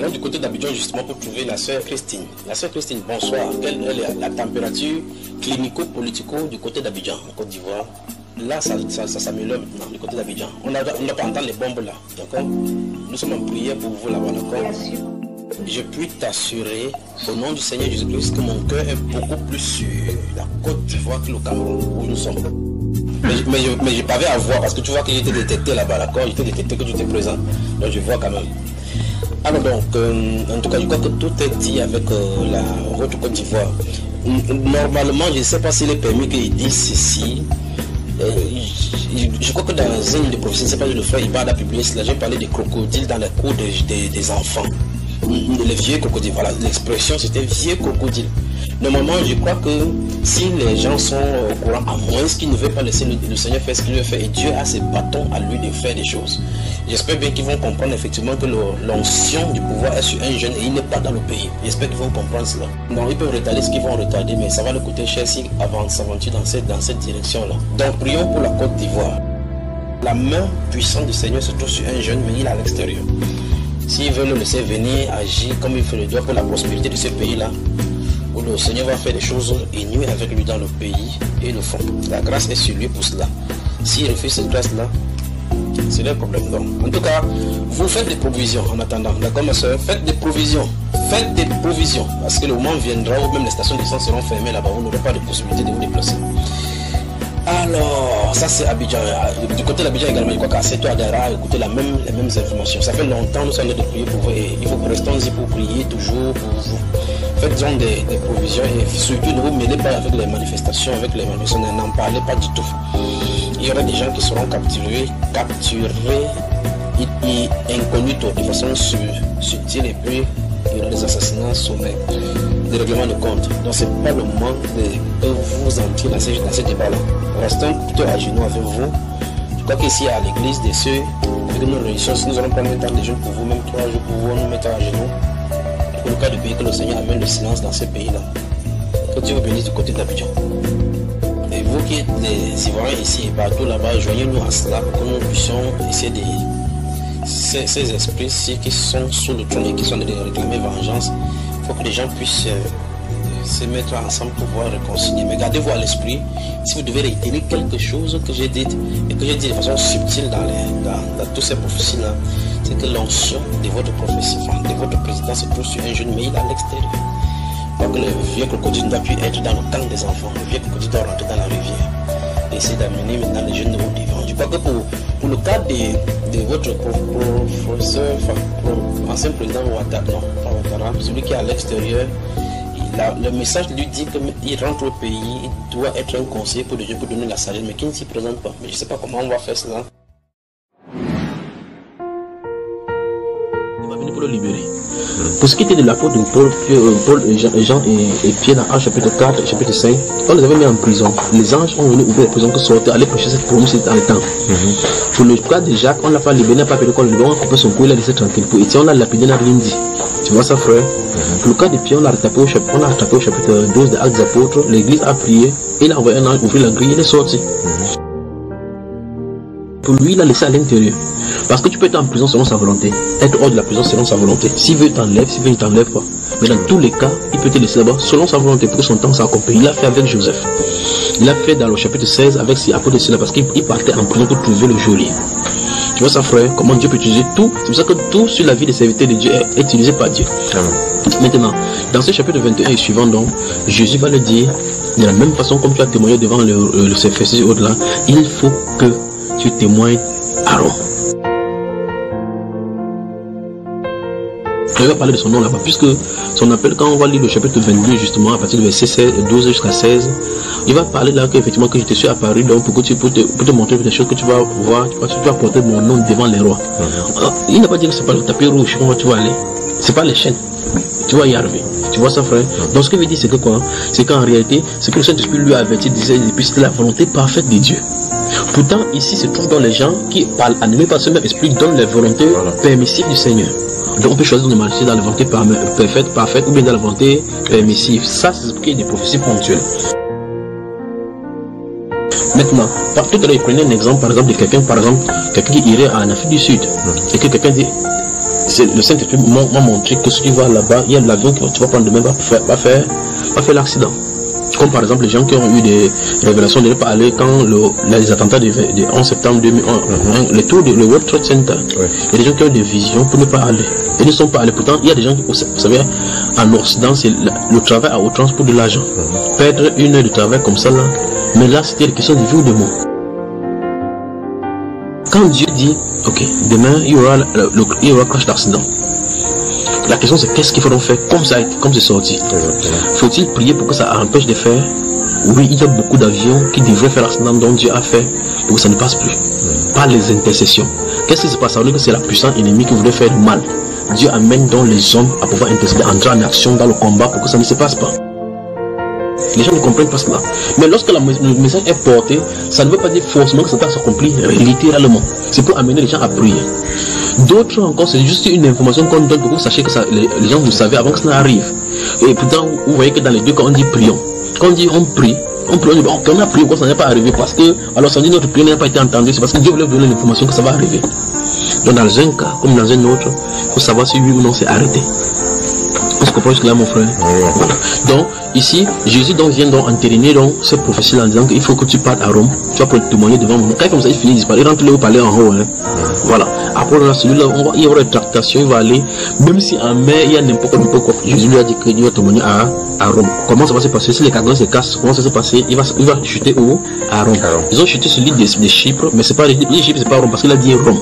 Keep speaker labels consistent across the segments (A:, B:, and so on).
A: allons du côté d'Abidjan justement pour trouver la sœur Christine. La sœur Christine, bonsoir. Quelle est la température clinico-politico du côté d'Abidjan, en Côte d'Ivoire? Là, ça s'améliore maintenant, du côté d'Abidjan. On n'a pas entendu les bombes là, d'accord? Nous sommes en prière pour vous là-bas, d'accord? Je puis t'assurer, au nom du Seigneur Jésus-Christ, que mon cœur est beaucoup plus sur la Côte d'Ivoire que le Cameroun, où nous sommes. Mais je n'avais à voir, parce que tu vois que j'étais détecté là-bas, d'accord? J'étais détecté que tu étais présent, donc je vois quand même. Alors donc, en tout cas, je crois que tout est dit avec votre Côte d'Ivoire. Normalement, je ne sais pas s'il est permis qu'ils disent ceci. Je crois que dans une des prophéties, je ne sais pas si le frère Ibad a publié cela, j'ai parlé des crocodiles dans la cour des enfants. Les vieux crocodiles, voilà, l'expression c'était vieux crocodile. Normalement, je crois que si les gens sont au courant, à moins qu'ils ne veulent pas laisser le Seigneur faire ce qu'il veut faire, et Dieu a ses bâtons à lui de faire des choses. J'espère bien qu'ils vont comprendre effectivement que l'onction du pouvoir est sur un jeune et il n'est pas dans le pays. J'espère qu'ils vont comprendre cela. Donc ils peuvent retarder ce qu'ils vont retarder, mais ça va le coûter cher s'ils s'aventurent dans cette direction-là. Donc prions pour la Côte d'Ivoire. La main puissante du Seigneur se trouve sur un jeune, mais il est à l'extérieur. S'il veut le laisser venir agir comme il fait le doigt pour la prospérité de ce pays-là, où le Seigneur va faire des choses inouïes avec lui dans le pays et le fond. La grâce est sur lui pour cela. S'il refuse cette grâce-là, c'est un problème. Donc, en tout cas, vous faites des provisions en attendant. D'accord, ma soeur? Faites des provisions. Faites des provisions. Parce que le moment viendra où même les stations d'essence seront fermées là-bas. Vous n'aurez pas de possibilité de vous déplacer. Alors, ça c'est Abidjan. Du côté d'Abidjan également, je crois qu'à cette heure d'Ara, écoutez les mêmes informations. Ça fait longtemps que nous sommes en train de prier pour vous et il faut que restons ici pour prier toujours pour vous. Faites-en des provisions et surtout ne vous mêlez pas avec les manifestations, n'en parlez pas du tout. Il y aura des gens qui seront capturés et inconnus de façon subtile et puis il y aura des assassinats sommaires, des règlements de compte. Donc c'est pas le moment de vous entrer dans ce débat-là. Restons plutôt à genoux avec vous. Je crois qu'ici à l'église des ceux avec nos réunions, si nous allons prendre un temps de jeûne pour vous, même 3 jours pour vous, nous mettons à genoux. Pour le cas du pays, que le Seigneur amène le silence dans ce pays-là. Que Dieu vous bénisse du côté d'Abidjan. Et vous qui êtes des Ivoiriens ici et partout là-bas, joignez-nous à cela pour que nous puissions essayer de... Ces esprits-ci qui sont sous le trône et qui sont de réclamer vengeance, il faut que les gens puissent se mettre ensemble pour pouvoir réconcilier. Mais gardez-vous à l'esprit, si vous devez réitérer quelque chose que j'ai dit et que j'ai dit de façon subtile dans toutes ces prophéties-là, c'est que l'onction de votre prophétie, de votre président se trouve sur un jeune, mais il est à l'extérieur. Donc le vieux crocodile ne doit plus être dans le camp des enfants, le vieux crocodile doit rentrer dans la rivière. Et essayer d'amener maintenant les jeunes de haut devant. Je crois que pour le cas de votre professeur, ancien président Ouattara, celui qui est à l'extérieur, le message lui dit qu'il rentre au pays, il doit être un conseiller pour Dieu pour donner la sagesse, mais qui ne s'y présente pas. Mais je ne sais pas comment on va faire cela. Il va venir pour le libérer. Pour ce qui était de l'apôtre de Paul, Jean et Pierre dans Actes chapitre 4, chapitre 5, on les avait mis en prison. Les anges ont venu ouvrir les prisons que sortir, aller prêcher cette promesse dans le temps. Pour le cas de Jacques, on n'a pas libéré, n'a pas fait de quoi, on a coupé son cou, il a laissé tranquille. Pour Étienne, on a lapidé, n'a rien dit. Tu vois ça, frère? Pour le cas de Pierre, on a rattrapé au chapitre 12 des Actes des Apôtres, l'église a prié, il a envoyé un ange ouvrir la grille, il est sorti. Pour lui, il a laissé à l'intérieur. Parce que tu peux être en prison selon sa volonté. Être hors de la prison selon sa volonté. S'il veut, il t'enlève. S'il veut, il t'enlève pas. Mais dans tous les cas, il peut te laisser là-bas selon sa volonté pour que son temps s'accomplisse. Il l'a fait avec Joseph. Il l'a fait dans le chapitre 16 avec ses apôtres de cela parce qu'il partait en prison pour trouver le geôlier. Tu vois ça, frère? Comment Dieu peut utiliser tout? C'est pour ça que tout sur la vie des serviteurs de Dieu est utilisé par Dieu. Maintenant, dans ce chapitre 21 et suivant, donc, Jésus va le dire de la même façon comme tu as témoigné devant le CFC et au-delà. Il faut que tu témoignes à Rome. Je vais parler de son nom là-bas, puisque son appel, quand on va lire le chapitre 22, justement, à partir du verset 12 jusqu'à 16, il va parler là qu'effectivement que je te suis apparu, donc pour te montrer des choses que tu vas voir, tu vas porter mon nom devant les rois. Il n'a pas dit que c'est pas le tapis rouge, comment tu vas aller, c'est pas les chaînes, tu vas y arriver. Tu vois ça, frère? Donc ce que veut dire, c'est que quoi? C'est qu'en réalité, ce que le Saint-Esprit lui a averti, disait, depuis c'était la volonté parfaite de Dieu. Pourtant, ici se trouvent dans les gens qui, animés par ce même esprit, donnent les volontés permissives du Seigneur. Donc on peut choisir de marcher dans la volonté parfaite, ou bien dans la volonté permissive. Ça, c'est ce qui est des prophéties ponctuelles. Maintenant, tout à l'heure, il prenait un exemple, par exemple, de quelqu'un qui irait en Afrique du Sud, et que quelqu'un dit, le Saint-Esprit m'a montré que si tu vas là-bas, il y a l'avion que tu vas prendre demain va faire l'accident. Comme par exemple les gens qui ont eu des révélations de ne pas aller quand les attentats du 11 septembre 2001, le World Trade Center. Ouais. Il y a des gens qui ont des visions pour ne pas aller. Ils ne sont pas allés. Pourtant, il y a des gens qui, vous savez, en Occident, c'est le travail à outrance pour de l'argent. Perdre une heure de travail comme ça, là. Mais là, c'était une question de vie ou de mort. Quand Dieu dit, ok, demain, il y aura crash d'accident. La question c'est qu'est-ce qu'il faut donc faire comme c'est sorti. Faut-il prier pour que ça empêche de faire? Oui, il y a beaucoup d'avions qui devraient faire l'accident dont Dieu a fait pour que ça ne passe plus. Par les intercessions. Qu'est-ce qui se passe? C'est la puissance ennemie qui voulait faire du mal. Dieu amène donc les hommes à pouvoir intercéder, entrer en action dans le combat pour que ça ne se passe pas. Les gens ne comprennent pas cela. Mais lorsque le message est porté, ça ne veut pas dire forcément que ça va s'accomplir littéralement. C'est pour amener les gens à prier. D'autres encore, c'est juste une information qu'on donne pour que vous sachiez que ça, les gens vous savez avant que ça n'arrive. Et pourtant, vous voyez que dans les deux cas, on dit prions. Quand on dit on prie, on dit bon, on a prié, ça n'est pas arrivé parce que, alors ça dit notre prière n'a pas été entendue, c'est parce que Dieu voulait vous donner l'information que ça va arriver. Donc dans un cas, comme dans un autre, il faut savoir si oui ou non c'est arrêté. On se comprend jusque-là, mon frère. Voilà. Donc, ici, Jésus vient entériner cette prophétie en disant qu'il faut que tu partes à Rome, tu vas pouvoir témoigner devant moi. Quand comme ça, il finit de disparaître, il rentre là au palais en haut. Hein. Voilà. Après, là, celui-là, il y aura une tractation, il va aller, même si en mer, il y a n'importe quoi. Jésus lui a dit qu'il va témoigner à Rome. Comment ça va se passer? Si les cargos se cassent, comment ça va se passer? Il va chuter où? À Rome. Ils ont chuté sur l'île de Chypre, mais c'est pas l'île de Chypre, c'est pas Rome, parce qu'il a dit Rome.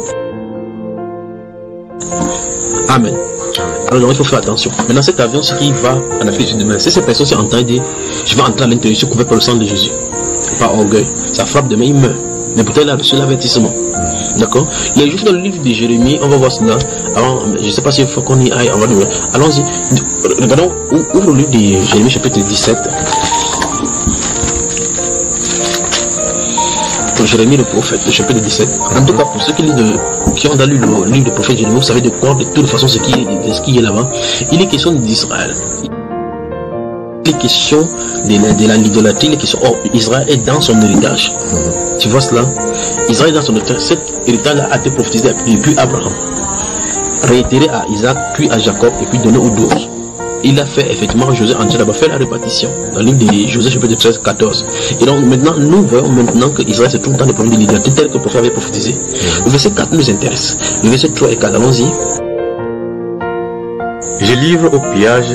A: Amen. Alors il faut faire attention. Maintenant cet avion, ce qui va en Afrique du Nord, si ces personnes sont en train de dire je vais entrer à l'intérieur, je suis couvert par le sang de Jésus. Pas orgueil. Ça frappe demain, il meurt. Mais peut-être il a reçu l'avertissement. D'accord? Il y a juste dans le livre de Jérémie, on va voir cela. Alors, je ne sais pas s'il faut qu'on y aille. Allons-y. Regardons, ouvre le livre de Jérémie chapitre 17. Jérémie le prophète, le chapitre 17. En tout cas, pour ceux qui ont lu le livre du prophète Jérémie, vous savez de quoi, de toute façon, ce qui est là-bas. Il est question d'Israël. Il est question de l'idolâtrie, il est question, Israël est dans son héritage. Tu vois cela? Israël est dans son héritage. Cet héritage a été prophétisé depuis Abraham, réitéré à Isaac, puis à Jacob, et puis donné aux 12. Il a fait effectivement, José en là-bas, fait la répartition dans le livre de José chapitre 13, 14. Et donc maintenant, nous voyons maintenant que Israël se trouve dans les problèmes de l'identité tel que le prophète avait prophétisé. Le verset 4 nous intéresse. Le verset 3 et 4, allons-y.
B: Je livre au pillage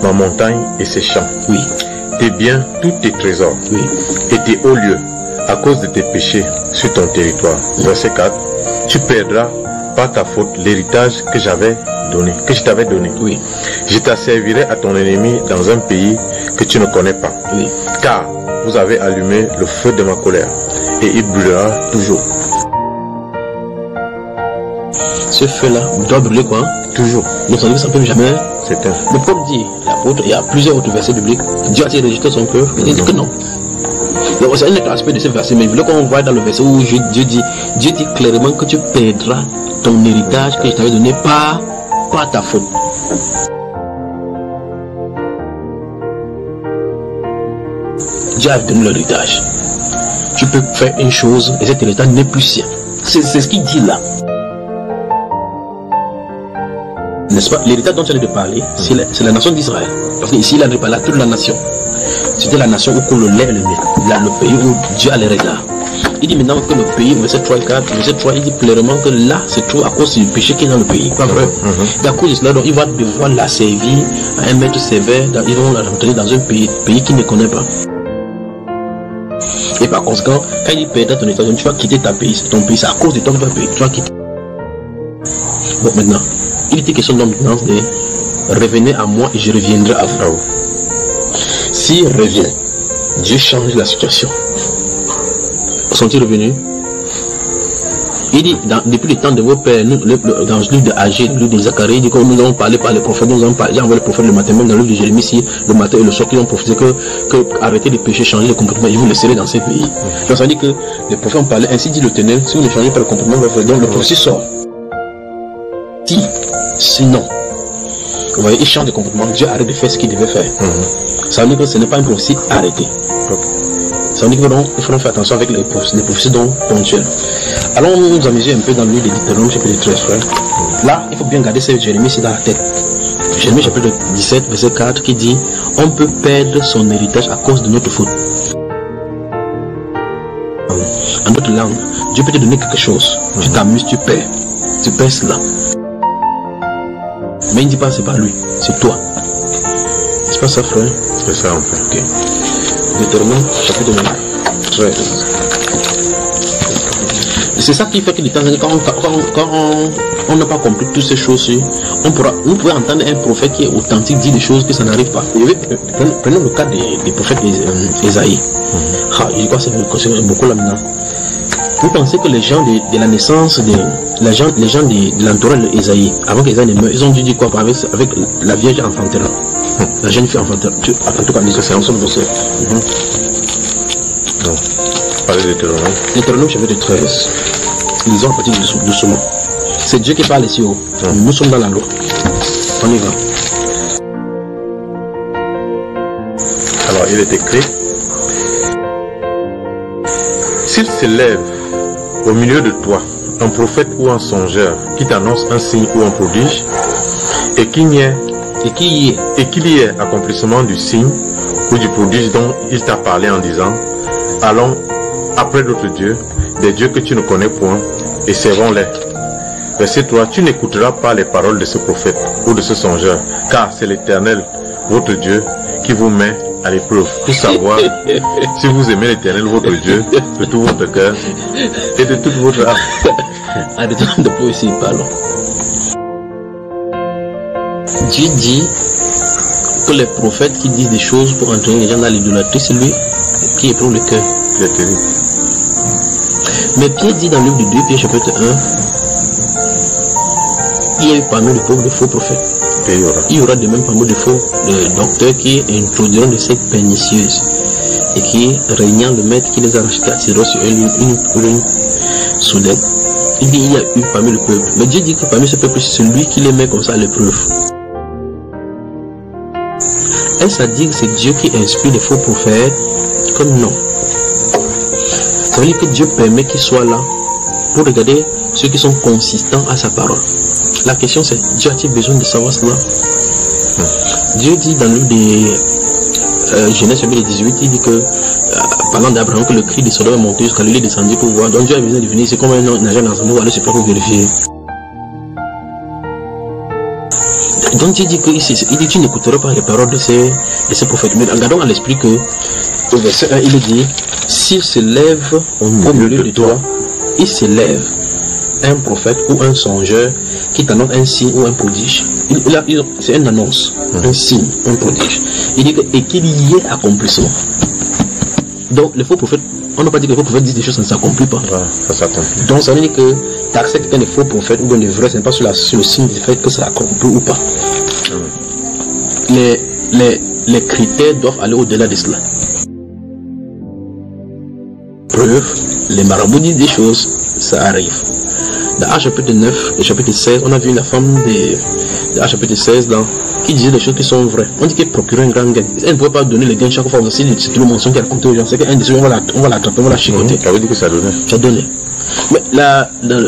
B: ma montagne et ses champs.
A: Oui.
B: Tes biens, tous tes trésors.
A: Oui.
B: Et tes hauts lieux, à cause de tes péchés sur ton territoire. Verset 4. Tu perdras par ta faute l'héritage que je t'avais donné.
A: Oui.
B: Je t'asservirai à ton ennemi dans un pays que tu ne connais pas.
A: Oui.
B: Car vous avez allumé le feu de ma colère et il brûlera toujours.
A: Ce feu-là doit brûler quoi?
B: Toujours.
A: Donc ça ne s'appelle jamais.
B: C'est un.
A: Le Paul dit, l'apôtre, il y a plusieurs autres versets bibliques. Dieu a-t-il rejeté son peuple? Il dit que non. Donc c'est un autre aspect de ce verset, mais je voulais qu'on voit dans le verset où Dieu dit clairement que tu perdras ton héritage que je t'avais donné par ta faute. Dieu a donné l'héritage. Tu peux faire une chose et cet héritage n'est plus sien. C'est ce qu'il dit là. N'est-ce pas? L'héritage dont tu as de parler, c'est la nation d'Israël. Parce qu'ici, il a parlé à toute la nation. C'était la nation où coule le lait et le miel. Là, le pays où Dieu a les regards. Il dit maintenant que le pays, verset 3 et 4, verset 3, il dit clairement que là, c'est trop à cause du péché qui est dans le pays. Pas vrai? Et à cause de cela, donc, il va devoir la servir à un maître sévère. Ils vont la rentrer dans un pays qu'il ne connaît pas. Et par conséquent, quand il perdra ton état, tu vas quitter ton pays. C'est à cause de ton pays. Tu vas quitter. Bon, maintenant, il était question donc maintenant de revenez à moi et je reviendrai à vous. S'il revient, Dieu change la situation. Sont-ils revenus? Il dit, depuis le temps de vos pères, dans le livre de Agé, le livre de Zacharie, il dit que nous avons parlé par les prophètes, nous avons parlé, j'ai envoyé les prophètes le matin, même dans le livre de Jérémie, ici, le matin et le soir, qui ont prophétisé que arrêtez de pécher, changer de comportement, et vous laisserez dans ces pays. Donc ça veut dire que les prophètes ont parlé, ainsi dit l'Éternel, si vous ne changez pas le comportement, donc le prophétie sort. Sinon, vous voyez, il change de comportement, Dieu arrête de faire ce qu'il devait faire. Ça veut dire que ce n'est pas une prophétie arrêtée. Ça veut dire qu'il faut faire attention avec les prophéties donc ponctuelles. Allons nous amuser un peu dans le livre de Deutéronome, chapitre 13, frère. Là, il faut bien garder cette Jérémie ici dans la tête. Jérémie chapitre 17, verset 4, qui dit « On peut perdre son héritage à cause de notre faute. » En d'autres langues, Dieu peut te donner quelque chose. Tu t'amuses, tu perds. Tu perds cela. Mais il ne dit pas c'est pas lui, c'est toi. C'est pas ça, frère?
B: C'est ça, en fait.
A: Ok. Deutéronome chapitre 13. C'est ça qui fait que de temps en temps, quand on n'a pas compris toutes ces choses-ci, vous pouvez entendre un prophète qui est authentique dire des choses que ça n'arrive pas. Prenons le cas des prophètes d'Ésaïe. Je crois que c'est beaucoup là maintenant. Vous pensez que les gens de la naissance, les gens de l'entourage d'Ésaïe, avant qu'Ésaïe ne meure, ils ont dû dire quoi avec la Vierge enfantera, la jeune fille enfantera. En tout cas, c'est ensemble de ça.
B: Non. Parlez de Deutéronome.
A: Deutéronome chapitre 13. Lisons à partir doucement. C'est Dieu qui parle ici haut. Nous sommes dans la loi. On y va.
B: Alors, il est écrit: s'il s'élève au milieu de toi un prophète ou un songeur qui t'annonce un signe ou un prodige, et qu'il y ait accomplissement du signe ou du prodige dont il t'a parlé en disant: allons après d'autres dieux, des dieux que tu ne connais point, et servons-les. Verset 3, tu n'écouteras pas les paroles de ce prophète ou de ce songeur, car c'est l'Éternel, votre Dieu, qui vous met à l'épreuve pour savoir si vous aimez l'Éternel, votre Dieu, de tout votre cœur et de toute votre âme.
A: Arrêtons de poésie, parlons. Dieu dit que les prophètes qui disent des choses pour entraîner les gens dans l'idolâtrie, c'est lui qui éprouve le cœur. Mais Pierre dit dans le livre de 2 Pierre chapitre 1, il y a eu parmi le peuple de faux prophètes. Il y aura de même parmi de faux docteurs qui introduiront des sectes pernicieuses et qui, régnant le maître qui les a rachetés, attireront sur une soudaine. Il dit il y a eu parmi le peuple. Mais Dieu dit que parmi ce peuple, c'est celui qui les met comme ça à l'épreuve. Est-ce à dire que c'est Dieu qui inspire les faux prophètes? Comme non. Ça veut dire que Dieu permet qu'ils soient là pour regarder ceux qui sont consistants à sa parole. La question c'est, Dieu a-t-il besoin de savoir cela? Dieu dit dans le livre de Genèse chapitre 18, il dit que, parlant d'Abraham, que le cri de Sodome est monté jusqu'à lui descendu pour voir. Donc Dieu a besoin de venir, c'est comme un agent dans son mot, aller se faire pour vérifier. Donc Dieu dit que tu n'écouteras pas les paroles de ces prophètes. Mais regardons à l'esprit que, au verset 1, il dit, s'il se lève au milieu de toi, il se lève un prophète ou un songeur qui t'annonce un signe ou un prodige. C'est une annonce, un signe, un prodige. Il dit que, et qu'il y ait accomplissement. Donc les faux prophètes, on n'a pas dit que les faux prophètes disent des choses, ça ne s'accomplit pas.
B: Voilà, ça s'accomplit.
A: Donc ça veut dire que tu acceptes qu'un des faux prophètes ou un des vrais, ce n'est pas sur le signe du fait que ça accomplit ou pas. Les critères doivent aller au-delà de cela. Preuve, les marabouts disent des choses, ça arrive. Dans Actes chapitre 9 et chapitre 16, on a vu la femme de Actes chapitre 16 qui disait des choses qui sont vraies. On dit qu'elle procurait un grand gain. Elle ne pouvait pas donner le gain chaque fois. C'est tout le mensonge qu'elle racontait aux gens. C'est qu'un des choses, on va l'attraper, on va la chicoter.
B: Ça veut dire que ça donnait.
A: Ça donnait. Mais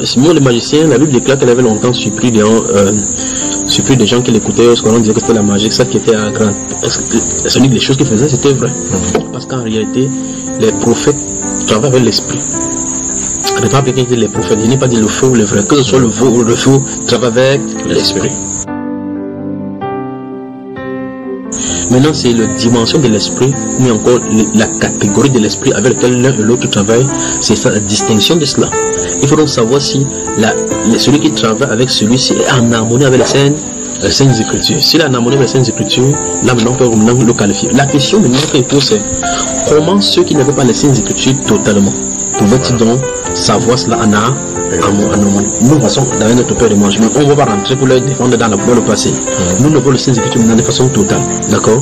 A: Simon le magicien, la Bible déclare qu'elle avait longtemps surpris des gens qui l'écoutaient parce qu'on disait que c'était la magie, ça qui était à grand. Ça dit que les choses qu'ils faisaient, c'était vrai. Parce qu'en réalité, les prophètes travaillent avec l'esprit. Je ne pas dire les prophètes, je n'ai pas dit le faux ou le vrai, que ce soit le faux ou le faux, travaille avec l'esprit. Maintenant, c'est la dimension de l'esprit, mais encore la catégorie de l'esprit avec laquelle l'un et l'autre travaillent, c'est ça la distinction de cela. Il faut donc savoir si celui qui travaille avec celui-ci est en harmonie avec les Saintes Écritures. S'il est en harmonie avec les Saintes Écritures, là maintenant on peut maintenant le qualifier. La question maintenant qu'il pose, c'est comment ceux qui n'avaient pas les Saintes Écritures totalement pouvaient-ils donc savoir cela en harmonie? Nous, de toute façon, dans notre père de management, on ne va pas rentrer pour le défendre dans le passé. Nous ne voulons les Saintes Écritures de façon totale. D'accord?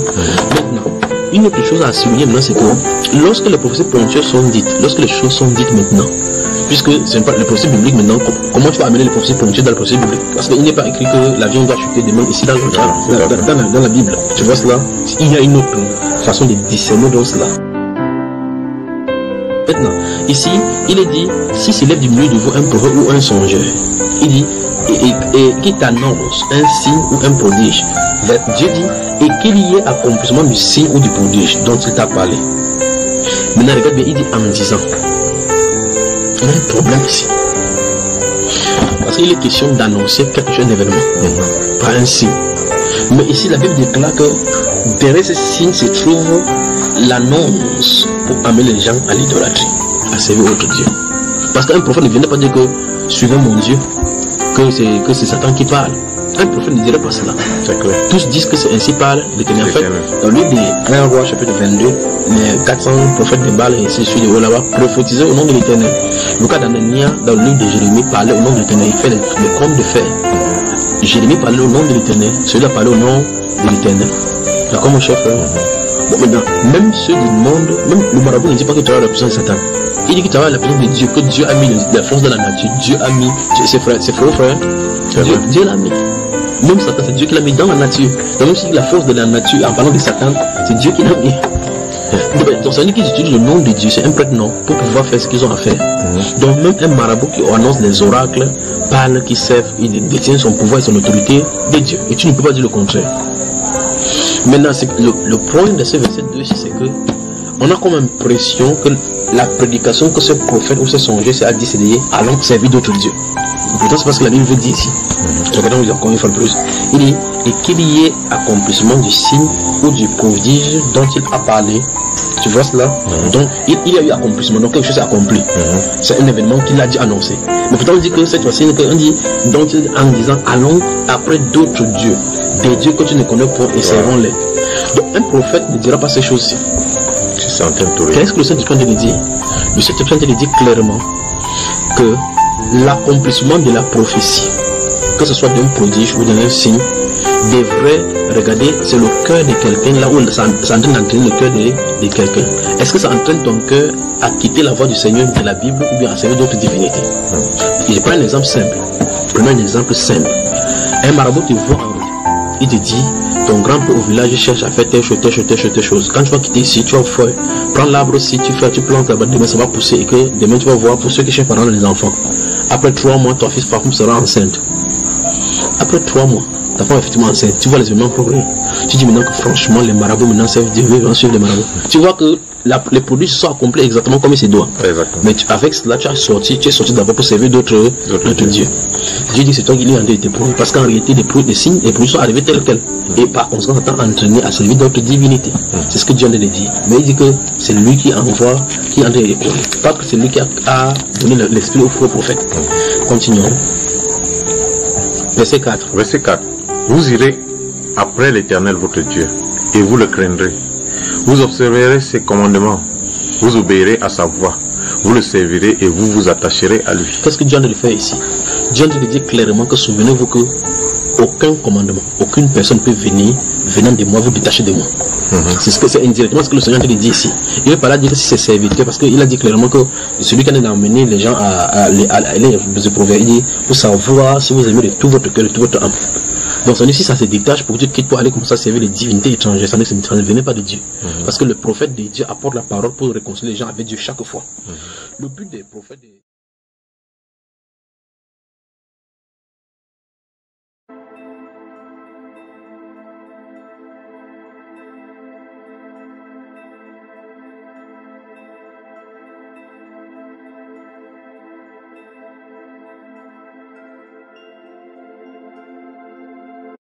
A: Maintenant, une autre chose à souligner maintenant, c'est que lorsque les prophéties ponctuelles sont dites, lorsque les choses sont dites maintenant, puisque ce n'est pas les prophéties bibliques maintenant, comment tu vas amener les prophéties ponctuelles dans les prophéties bibliques? Parce qu'il n'est pas écrit que l'avion doit chuter demain ici dans la Bible. Tu vois cela? Il y a une autre façon de discerner dans cela. Maintenant, ici, il est dit, si s'élève du milieu de vous un prophète ou un songeur, il dit, et qui t'annonce un signe ou un prodige, Dieu dit, et qu'il y ait accomplissement du signe ou du prodige dont il t'a parlé. Maintenant, regarde bien, il dit en disant, il y a un problème ici. Parce qu'il est question d'annoncer quelque chose d'événement, pas un signe. Mais ici, la Bible déclare que derrière ce signe se trouve l'annonce pour amener les gens à l'idolâtrie, à servir autre Dieu. Parce qu'un prophète ne viendrait pas dire que suivez mon Dieu, que c'est Satan qui parle. Un prophète ne dirait pas cela. Tous disent que c'est ainsi parle l'Éternel. En fait, dans le livre de 1 Roi chapitre 22, les 400 prophètes de Baal et ainsi de suite de là-bas prophétisaient au nom de l'Éternel. Le cas d'Anania, dans le livre de Jérémie, parlait au nom de l'Éternel. Il fait les comptes de fer. Jérémie parlait au nom de l'Éternel. Celui-là parlait au nom de l'Éternel. D'accord, mon chef? Bon, maintenant, même ceux du monde, même le marabout ne dit pas que tu as la puissance de Satan. Il dit que tu as la puissance de Dieu, que Dieu a mis la force dans la nature. Dieu a mis, ses frères, Dieu l'a mis. Même Satan, c'est Dieu qui l'a mis dans la nature. Donc, même si la force de la nature, en parlant de Satan, c'est Dieu qui l'a mis. Donc, ça veut dire qu'ils utilisent le nom de Dieu, c'est un prénom pour pouvoir faire ce qu'ils ont à faire. Donc, même un marabout qui annonce les oracles, parle, qui servent, il détient son pouvoir et son autorité de Dieu. Et tu ne peux pas dire le contraire. Maintenant, le problème de ce verset 2, c'est que on a comme impression que la prédication que ce prophète ou ce songeur a dit, c'est de dire allons servir d'autres dieux. Pourtant, c'est parce que la Bible veut dire ici. Regardons encore une fois de plus. Il dit, et qu'il y ait accomplissement du signe ou du prodige dont il a parlé. Tu vois cela? Donc, il y a eu accomplissement, donc quelque chose est accompli. C'est un événement qu'il a dit annoncer. Mais pourtant, on dit que cette fois-ci, on dit, donc, en disant, allons après d'autres dieux, des dieux que tu ne connais pas et servons-les. Donc, un prophète ne dira pas ces choses-ci. Qu'est-ce que le Saint-Esprit de dire? Le Saint-Esprit de dire clairement que l'accomplissement de la prophétie, que ce soit d'un prodige ou d'un signe, devrait regarder, c'est le cœur de quelqu'un, là où ça entraîne d'entraîner le cœur de quelqu'un. Est-ce que ça entraîne ton cœur à quitter la voie du Seigneur de la Bible ou bien à servir d'autres divinités? Je prends un exemple simple. Prenons un exemple simple. Un marabout te voit en route. Il te dit, ton grand-père au village cherche à faire telle chose. Quand tu vas quitter ici, tu vas faire, prends l'arbre aussi, tu plantes là-bas, demain ça va pousser et que demain tu vas voir pour ceux qui cherchent pendant les enfants. Après 3 mois, ton fils femme sera enceinte. Après 3 mois, ta femme est effectivement enceinte. Tu vois les événements progrès. Tu dis maintenant que franchement, les marabouts maintenant servent Dieu, ils vont suivre les marabouts. Tu vois que les produits se sont accomplis exactement comme il se doit. Mais avec cela, tu es sorti d'abord pour servir d'autres dieux. Dieu dit c'est toi qui l'as enlevé tes produits. Parce qu'en réalité, les signes, les produits sont arrivés tels quels. Et par conséquent, ça t'a entraîné à servir d'autres divinités. C'est ce que Dieu a dit. Mais il dit que c'est lui qui envoie, qui entraîne les produits. Pas que c'est lui qui a donné l'esprit au prophète. Continuons. Verset 4.
B: Verset 4. Vous irez après l'Éternel votre Dieu, et vous le craindrez. Vous observerez ses commandements, vous obéirez à sa voix, vous le servirez et vous vous attacherez à lui.
A: Qu'est-ce que Dieu a de faire ici? Dieu a dit clairement que souvenez-vous que aucun commandement, aucune personne peut venir, venant de moi, vous détacher de moi. C'est indirectement ce que le Seigneur a dit ici. Il ne veut pas là dire que si c'est serviteur, parce qu'il a dit clairement que celui qui a amené les gens à aller se prouver, il dit, pour savoir si vous aimez de tout votre cœur, de toute votre âme. Donc ça dit si ça se détache pour que tu quittes pour aller comme ça servir les divinités étrangères, ça ne venait pas de Dieu. Parce que le prophète de Dieu apporte la parole pour réconcilier les gens avec Dieu chaque fois. Le but des prophètes